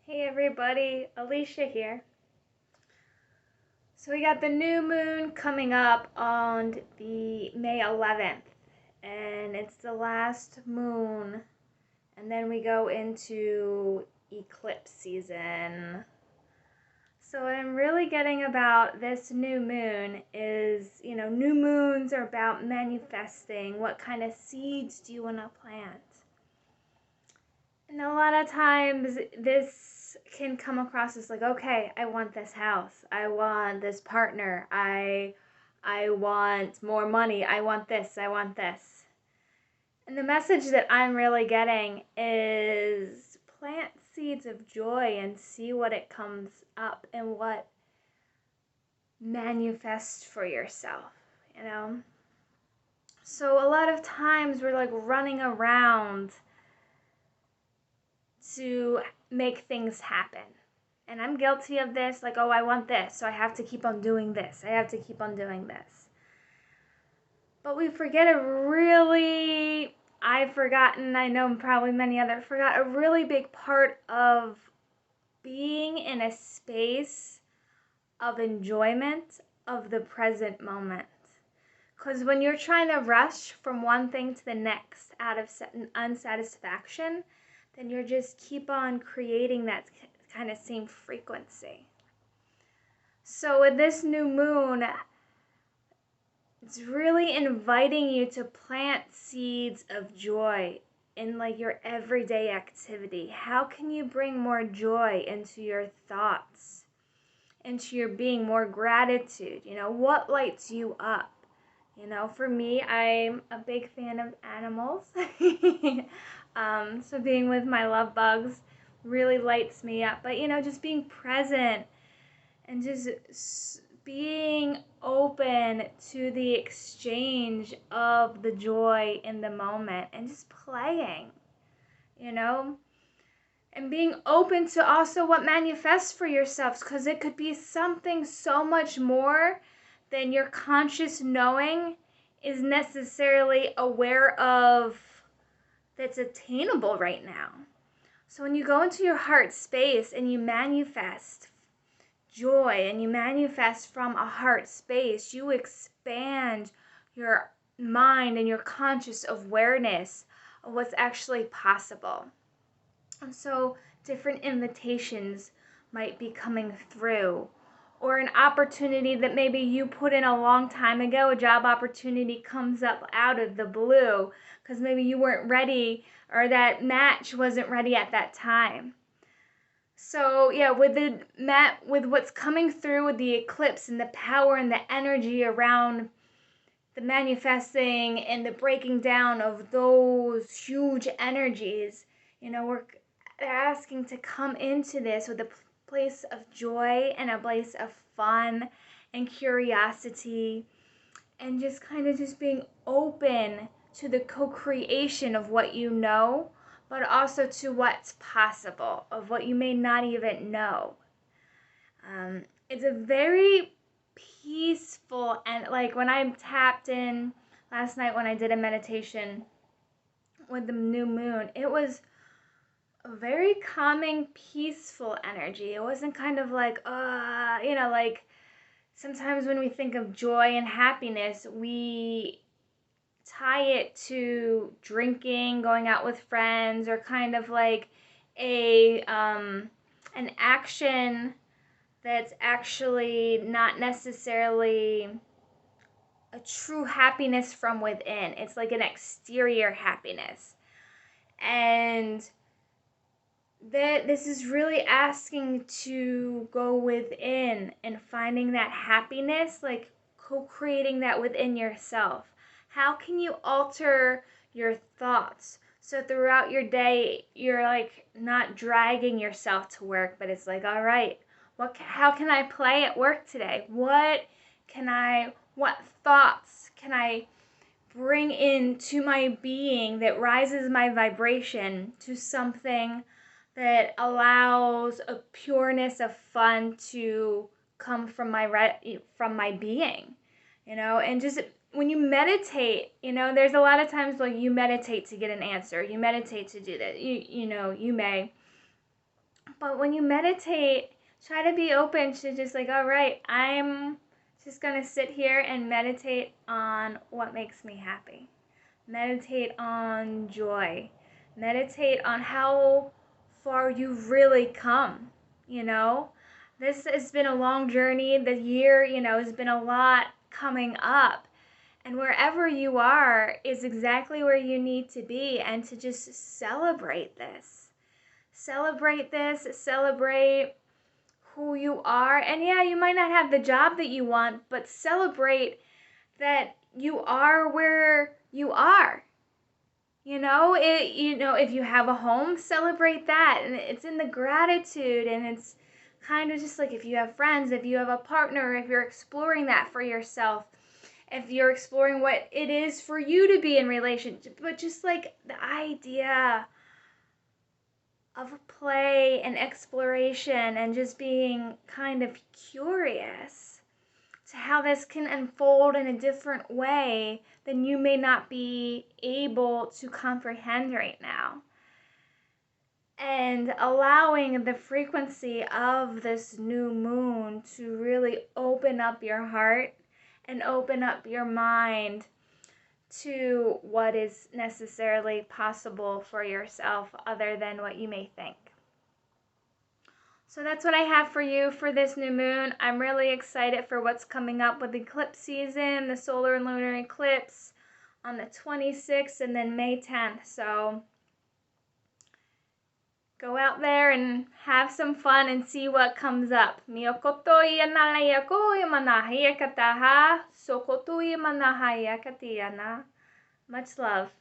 Hey everybody, Alicia here. So we got the new moon coming up on the May 11th, and it's the last moon, and then we go into eclipse season. So what I'm really getting about this new moon is, new moons are about manifesting. What kind of seeds do you want to plant? And a lot of times this can come across as like, okay, I want this house. I want this partner. I want more money. I want this. I want this. And the message that I'm really getting is plant seeds of joy and see what it comes up and what manifests for yourself. So a lot of times we're like running around to make things happen. And I'm guilty of this, like, oh, I want this, so I have to keep on doing this. I have to keep on doing this. But we forget I've forgotten, I know probably many others forgot, a really big part of being in a space of enjoyment of the present moment. Because when you're trying to rush from one thing to the next out of unsatisfaction, then you're just keep on creating that kind of same frequency. So with this new moon, it's really inviting you to plant seeds of joy in like your everyday activity. How can you bring more joy into your thoughts, into your being, more gratitude? What lights you up? For me, I'm a big fan of animals. So being with my love bugs really lights me up. But, just being present and just being open to the exchange of the joy in the moment and just playing, and being open to also what manifests for yourselves, because it could be something so much more than your conscious knowing is necessarily aware of, that's attainable right now. So when you go into your heart space and you manifest joy and you manifest from a heart space, you expand your mind and your conscious awareness of what's actually possible. And so different invitations might be coming through, or an opportunity that maybe you put in a long time ago, a job opportunity comes up out of the blue because maybe you weren't ready or that match wasn't ready at that time. So yeah, with what's coming through with the eclipse and the power and the energy around the manifesting and the breaking down of those huge energies, we're asking to come into this with a place of joy and a place of fun and curiosity, and just kind of just being open to the co-creation of what you know, but also to what's possible, of what you may not even know. It's a very peaceful, and like when I tapped in last night when I did a meditation with the new moon, it was a very calming, peaceful energy. It wasn't kind of like, like sometimes when we think of joy and happiness, we tie it to drinking, going out with friends, or kind of like an action that's actually not necessarily a true happiness from within. It's like an exterior happiness. And this is really asking to go within and finding that happiness, like co-creating that within yourself. How can you alter your thoughts so throughout your day you're like not dragging yourself to work, but it's like, all right, how can I play at work today? What thoughts can I bring into my being that rises my vibration to something that allows a pureness of fun to come from my being, and just when you meditate, there's a lot of times like you meditate to get an answer, you meditate to do that, you may, But when you meditate, try to be open to just like, all right, I'm just going to sit here and meditate on what makes me happy. Meditate on joy. Meditate on how far you've really come, you know? This has been a long journey. The year, has been a lot coming up. And wherever you are is exactly where you need to be, and to just celebrate this. Celebrate this, celebrate who you are. And yeah, you might not have the job that you want, but celebrate that you are where you are. If you have a home, celebrate that. And it's in the gratitude, and it's kind of just like if you have friends, if you have a partner, if you're exploring that for yourself, if you're exploring what it is for you to be in relationship, but just like the idea of play and exploration and just being kind of curious to how this can unfold in a different way than you may not be able to comprehend right now. And allowing the frequency of this new moon to really open up your heart and open up your mind to what is necessarily possible for yourself other than what you may think. So that's what I have for you for this new moon. I'm really excited for what's coming up with eclipse season, the solar and lunar eclipse on the 26th and then May 10th. So go out there and have some fun and see what comes up. Miyokoto ianalaya ko imanahaya kataha, sokoto imanahaya katiyana. Much love.